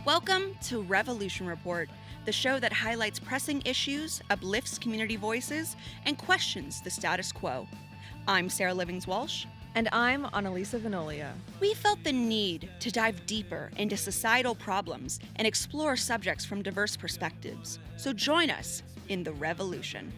Welcome to Revolution Report, the show that highlights pressing issues, uplifts community voices, and questions the status quo. I'm Sarah Livings-Walsh. And I'm Analisa, Venolia. We felt the need to dive deeper into societal problems and explore subjects from diverse perspectives. So join us in the revolution.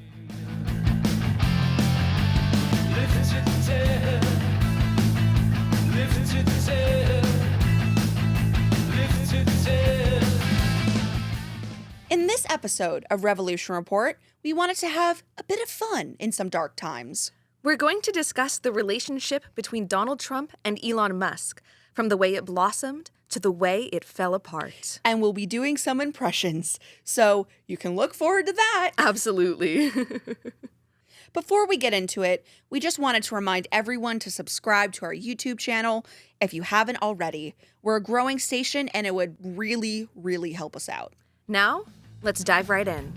In this episode of Revolution Report, we wanted to have a bit of fun in some dark times. We're going to discuss the relationship between Donald Trump and Elon Musk, from the way it blossomed to the way it fell apart. And we'll be doing some impressions, so you can look forward to that. Absolutely. Before we get into it, we just wanted to remind everyone to subscribe to our YouTube channel if you haven't already. We're a growing station and it would really, really help us out. Now, let's dive right in.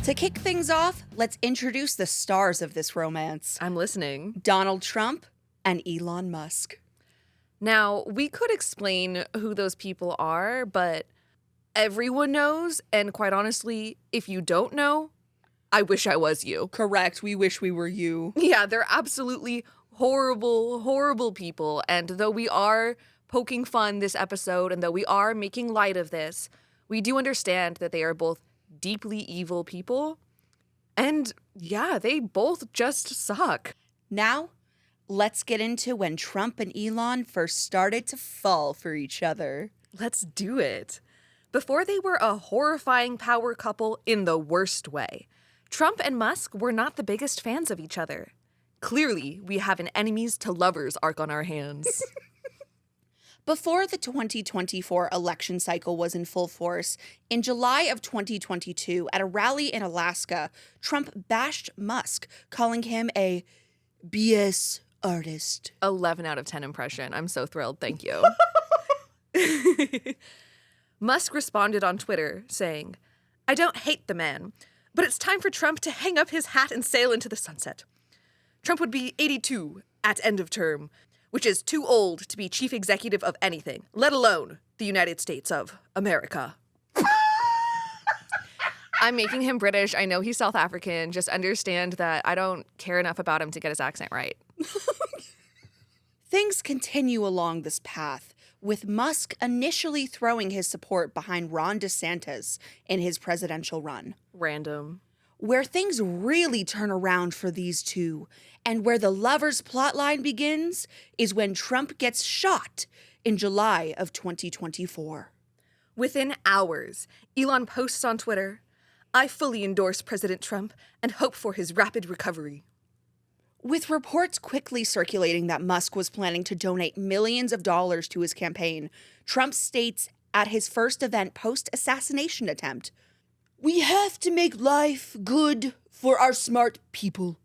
To kick things off, let's introduce the stars of this romance. I'm listening. Donald Trump and Elon Musk. Now, we could explain who those people are, but everyone knows, and quite honestly, if you don't know, I wish I was you. Correct. We wish we were you. Yeah, they're absolutely horrible, horrible people. And though we are poking fun this episode, and though we are making light of this, we do understand that they are both deeply evil people. And yeah, they both just suck. Now, let's get into when Trump and Elon first started to fall for each other. Let's do it. Before they were a horrifying power couple in the worst way, Trump and Musk were not the biggest fans of each other. Clearly, we have an enemies to lovers arc on our hands. Before the 2024 election cycle was in full force, in July of 2022, at a rally in Alaska, Trump bashed Musk, calling him a BS artist. 11 out of 10 impression. I'm so thrilled. Thank you. Musk responded on Twitter saying, "I don't hate the man, but it's time for Trump to hang up his hat and sail into the sunset. Trump would be 82 at end of term, which is too old to be chief executive of anything, let alone the United States of America." I'm making him British. I know he's South African. Just understand that I don't care enough about him to get his accent right. Things continue along this path, with Musk initially throwing his support behind Ron DeSantis in his presidential run. Random. Where things really turn around for these two, and where the lovers' plotline begins, is when Trump gets shot in July of 2024. Within hours, Elon posts on Twitter, "I fully endorse President Trump and hope for his rapid recovery." With reports quickly circulating that Musk was planning to donate millions of dollars to his campaign, Trump states at his first event post-assassination attempt, "We have to make life good for our smart people.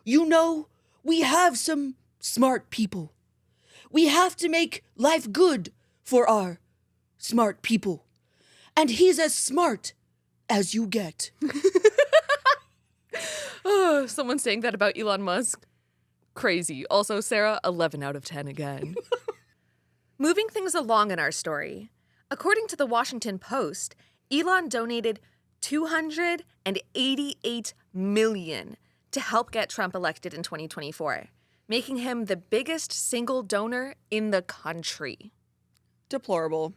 You know, we have some smart people. We have to make life good for our smart people. And he's as smart as you get." Oh, someone saying that about Elon Musk? Crazy. Also, Sarah, 11 out of 10 again. Moving things along in our story, according to the Washington Post, Elon donated $288 million to help get Trump elected in 2024, making him the biggest single donor in the country. Deplorable.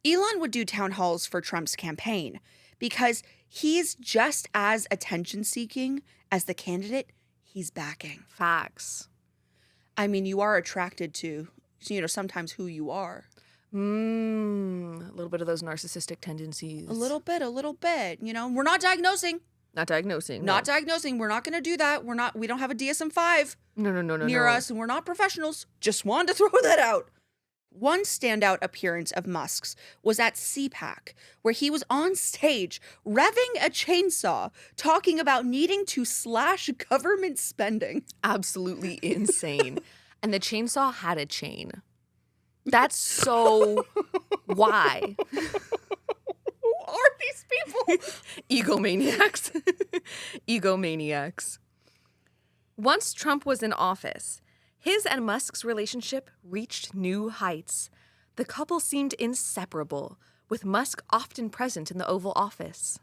Elon would do town halls for Trump's campaign because he's just as attention-seeking as the candidate he's backing. Facts. I mean, you are attracted to, sometimes who you are. A little bit of those narcissistic tendencies. A little bit. We're not diagnosing. Not diagnosing. Not diagnosing. We're not going to do that. We don't have a DSM-5 No. near us, and we're not professionals. Just wanted to throw that out. One standout appearance of Musk's was at CPAC, where he was on stage revving a chainsaw, talking about needing to slash government spending. Absolutely insane. And the chainsaw had a chain. That's so... Why? Who are these people? Egomaniacs. Egomaniacs. Once Trump was in office, his and Musk's relationship reached new heights. The couple seemed inseparable, with Musk often present in the Oval Office.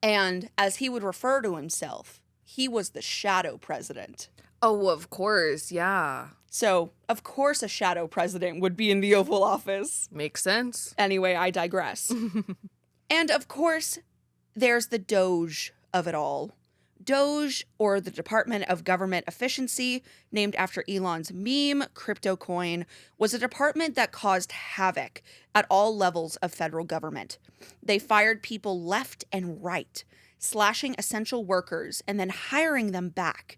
And as he would refer to himself, he was the shadow president. Oh, of course, yeah. So, of course, a shadow president would be in the Oval Office. Makes sense. Anyway, I digress. And of course, there's the Doge of it all. Doge, or the Department of Government Efficiency, named after Elon's meme crypto coin, was a department that caused havoc at all levels of federal government. They fired people left and right, slashing essential workers and then hiring them back,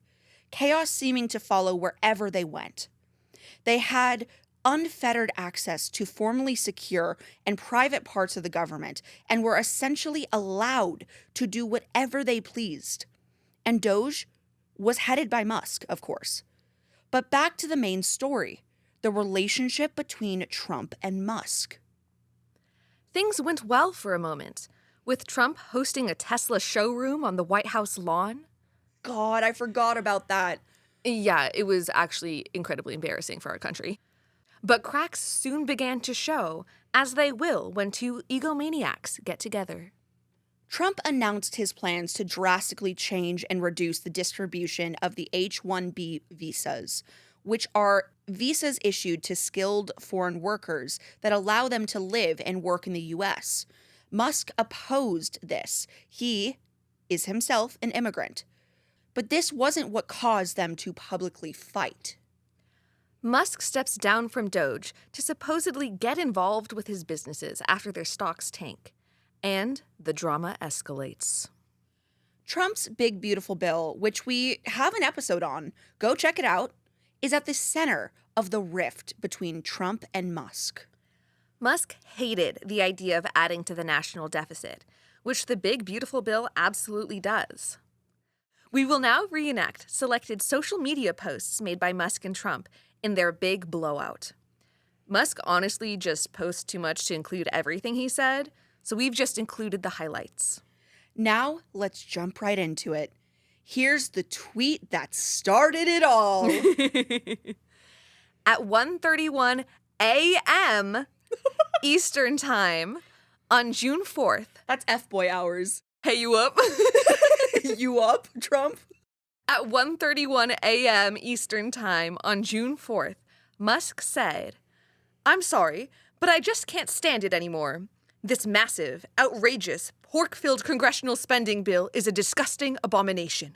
chaos seeming to follow wherever they went. They had unfettered access to formally secure and private parts of the government and were essentially allowed to do whatever they pleased. And Doge was headed by Musk, of course. But back to the main story, the relationship between Trump and Musk. Things went well for a moment, with Trump hosting a Tesla showroom on the White House lawn. God, I forgot about that. Yeah, it was actually incredibly embarrassing for our country. But cracks soon began to show, as they will when two egomaniacs get together. Trump announced his plans to drastically change and reduce the distribution of the H1B visas, which are visas issued to skilled foreign workers that allow them to live and work in the U.S. Musk opposed this. He is himself an immigrant. But this wasn't what caused them to publicly fight. Musk steps down from Doge to supposedly get involved with his businesses after their stocks tank. And the drama escalates. Trump's Big Beautiful Bill, which we have an episode on, go check it out, is at the center of the rift between Trump and Musk. Musk hated the idea of adding to the national deficit, which the Big Beautiful Bill absolutely does. We will now reenact selected social media posts made by Musk and Trump in their big blowout. Musk honestly just posts too much to include everything he said, so we've just included the highlights. Now, let's jump right into it. Here's the tweet that started it all. At 1:31 a.m. Eastern Time on June 4th. That's F-boy hours. Hey, you up? You up, Trump? At 1:31 a.m. Eastern Time on June 4th, Musk said, "I'm sorry, but I just can't stand it anymore. This massive, outrageous, pork-filled congressional spending bill is a disgusting abomination.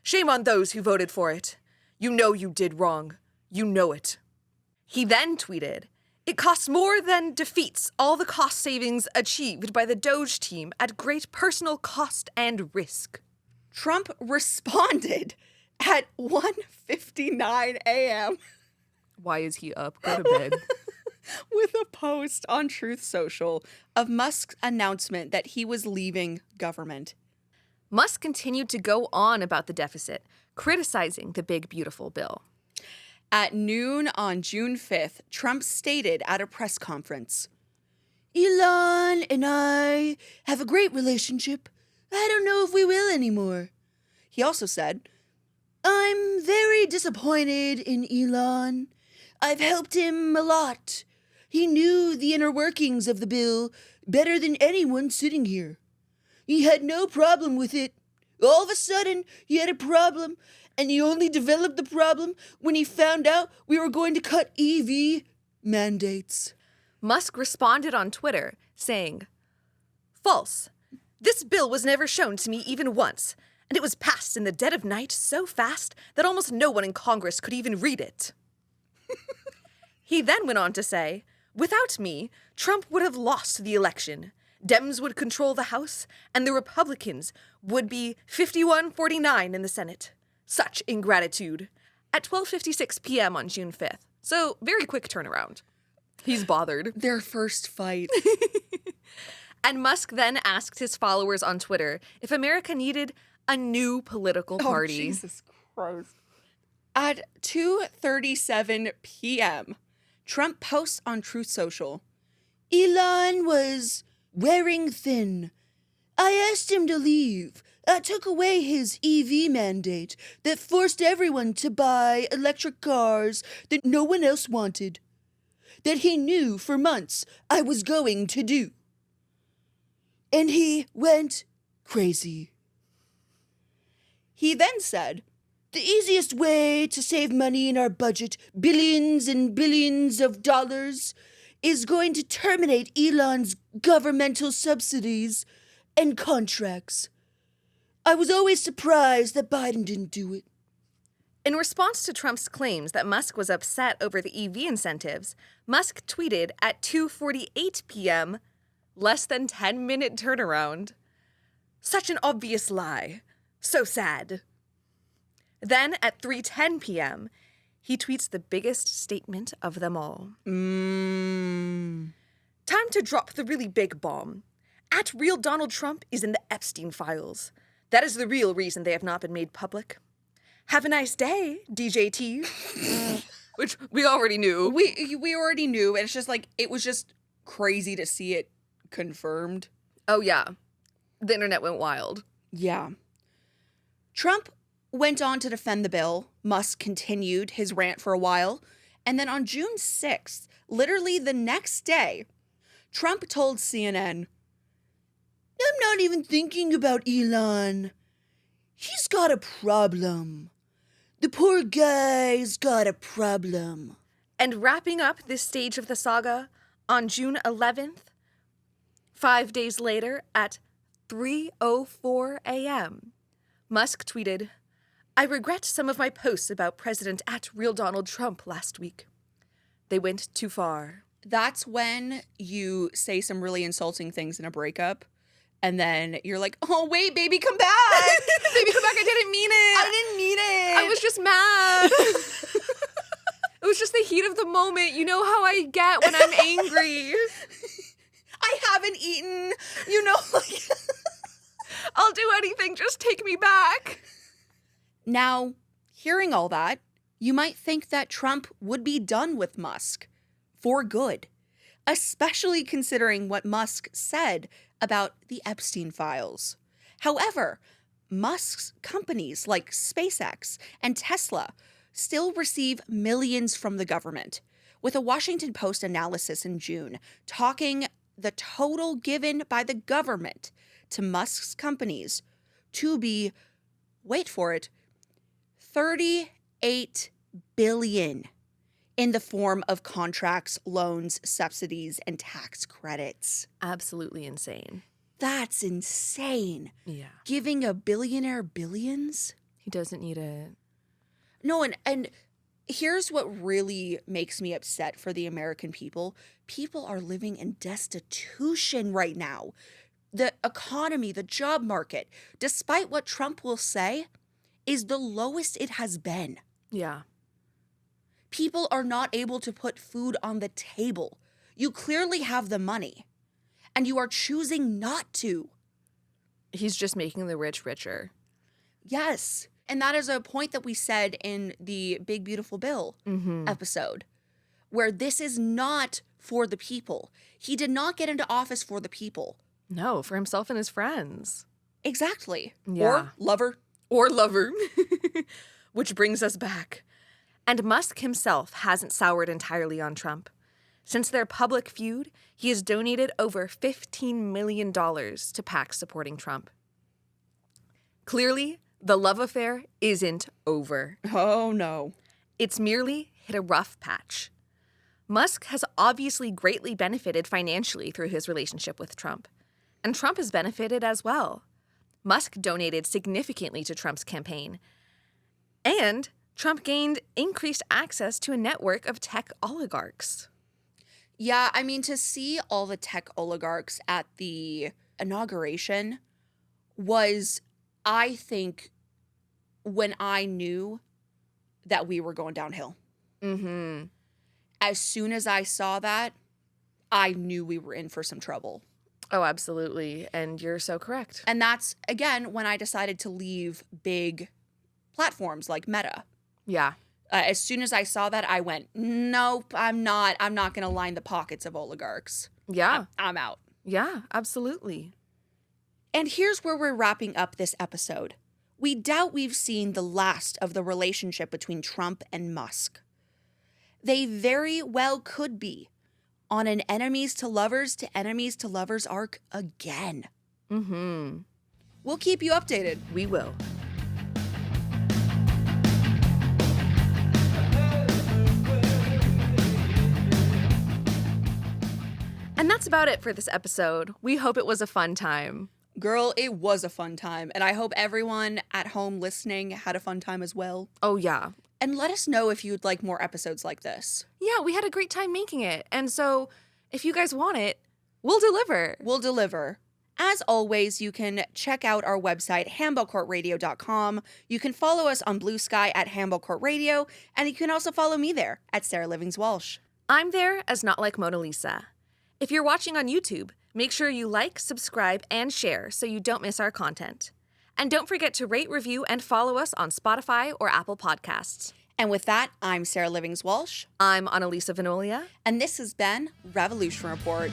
Shame on those who voted for it. You know you did wrong. You know it." He then tweeted, "It costs more than defeats all the cost savings achieved by the Doge team at great personal cost and risk." Trump responded at 1:59 a.m. Why is he up? Go to bed. with a post on Truth Social of Musk's announcement that he was leaving government. Musk continued to go on about the deficit, criticizing the Big Beautiful Bill. At noon on June 5th, Trump stated at a press conference, "Elon and I have a great relationship. I don't know if we will anymore." He also said, "I'm very disappointed in Elon. I've helped him a lot. He knew the inner workings of the bill better than anyone sitting here. He had no problem with it. All of a sudden, he had a problem, and he only developed the problem when he found out we were going to cut EV mandates." Musk responded on Twitter, saying, "False. This bill was never shown to me even once, and it was passed in the dead of night so fast that almost no one in Congress could even read it." He then went on to say, "Without me, Trump would have lost the election. Dems would control the House, and the Republicans would be 51-49 in the Senate. Such ingratitude." At 12:56 p.m. on June 5th. So, very quick turnaround. He's bothered. Their first fight. And Musk then asked his followers on Twitter if America needed a new political party. Oh, Jesus Christ. At 2:37 p.m., Trump posts on Truth Social, "Elon was wearing thin. I asked him to leave. took away his EV mandate that forced everyone to buy electric cars that no one else wanted, that he knew for months I was going to do. And he went crazy. He then said, the easiest way to save money in our budget, billions and billions of dollars, is going to terminate Elon's governmental subsidies and contracts. I was always surprised that Biden didn't do it. In response to Trump's claims that Musk was upset over the EV incentives, Musk tweeted at 2:48 p.m., less than 10-minute turnaround. Such an obvious lie. So sad. Then at 3:10 p.m., he tweets the biggest statement of them all. Time to drop the really big bomb. At real Donald Trump is in the Epstein files. That is the real reason they have not been made public. Have a nice day, DJT. Which we already knew. We already knew, and it's just like, it was just crazy to see it confirmed. Oh, yeah. The internet went wild. Yeah. Trump went on to defend the bill. Musk continued his rant for a while. And then on June 6th, literally the next day, Trump told CNN, I'm not even thinking about Elon. He's got a problem. The poor guy's got a problem. And wrapping up this stage of the saga, on June 11th, 5 days later at 3:04 a.m., Musk tweeted, I regret some of my posts about President at real Donald Trump last week. They went too far. That's when you say some really insulting things in a breakup, and then you're like, oh, wait, baby, come back. Baby, come back. I didn't mean it. I didn't mean it. I was just mad. It was just the heat of the moment. You know how I get when I'm angry. I haven't eaten, like... I'll do anything. Just take me back. Now, hearing all that, you might think that Trump would be done with Musk for good, especially considering what Musk said about the Epstein files. However, Musk's companies like SpaceX and Tesla still receive millions from the government, with a Washington Post analysis in June talking the total given by the government to Musk's companies to be, wait for it, $38 billion in the form of contracts, loans, subsidies, and tax credits. Absolutely insane. That's insane. Yeah. Giving a billionaire billions? He doesn't need it. No, and here's what really makes me upset for the American people. People are living in destitution right now. The economy, the job market, despite what Trump will say, is the lowest it has been. Yeah. People are not able to put food on the table. You clearly have the money, and you are choosing not to. He's just making the rich richer. Yes. And that is a point that we said in the Big Beautiful Bill episode, where this is not for the people. He did not get into office for the people. No, for himself and his friends. Exactly. Yeah. Or lover. Or lover. Which brings us back. And Musk himself hasn't soured entirely on Trump. Since their public feud, he has donated over $15 million to PACs supporting Trump. Clearly, the love affair isn't over. Oh, no. It's merely hit a rough patch. Musk has obviously greatly benefited financially through his relationship with Trump. And Trump has benefited as well. Musk donated significantly to Trump's campaign. And Trump gained increased access to a network of tech oligarchs. Yeah, I mean, to see all the tech oligarchs at the inauguration was, I think, when I knew that we were going downhill. Mm-hmm. As soon as I saw that, I knew we were in for some trouble. Oh, absolutely. And you're so correct. And that's, again, when I decided to leave big platforms like Meta. Yeah. As soon as I saw that, I went, nope, I'm not going to line the pockets of oligarchs. Yeah. I'm out. Yeah, absolutely. And here's where we're wrapping up this episode. We doubt we've seen the last of the relationship between Trump and Musk. They very well could be on an enemies to lovers arc again. We'll keep you updated. We will. And that's about it for this episode. We hope it was a fun time. Girl, it was a fun time, and I hope everyone at home listening had a fun time as well. Oh, yeah. And let us know if you'd like more episodes like this. Yeah, we had a great time making it. And so if you guys want it, we'll deliver. We'll deliver. As always, you can check out our website, handballcourtradio.com. You can follow us on Blue Sky at Handball Court Radio, and you can also follow me there at Sarah Livings-Walsh. I'm there as Not Like Mona Lisa. If you're watching on YouTube, make sure you like, subscribe, and share so you don't miss our content. And don't forget to rate, review, and follow us on Spotify or Apple Podcasts. And with that, I'm Sarah Livings-Walsh. I'm Analisa Venolia. And this has been Revolution Report.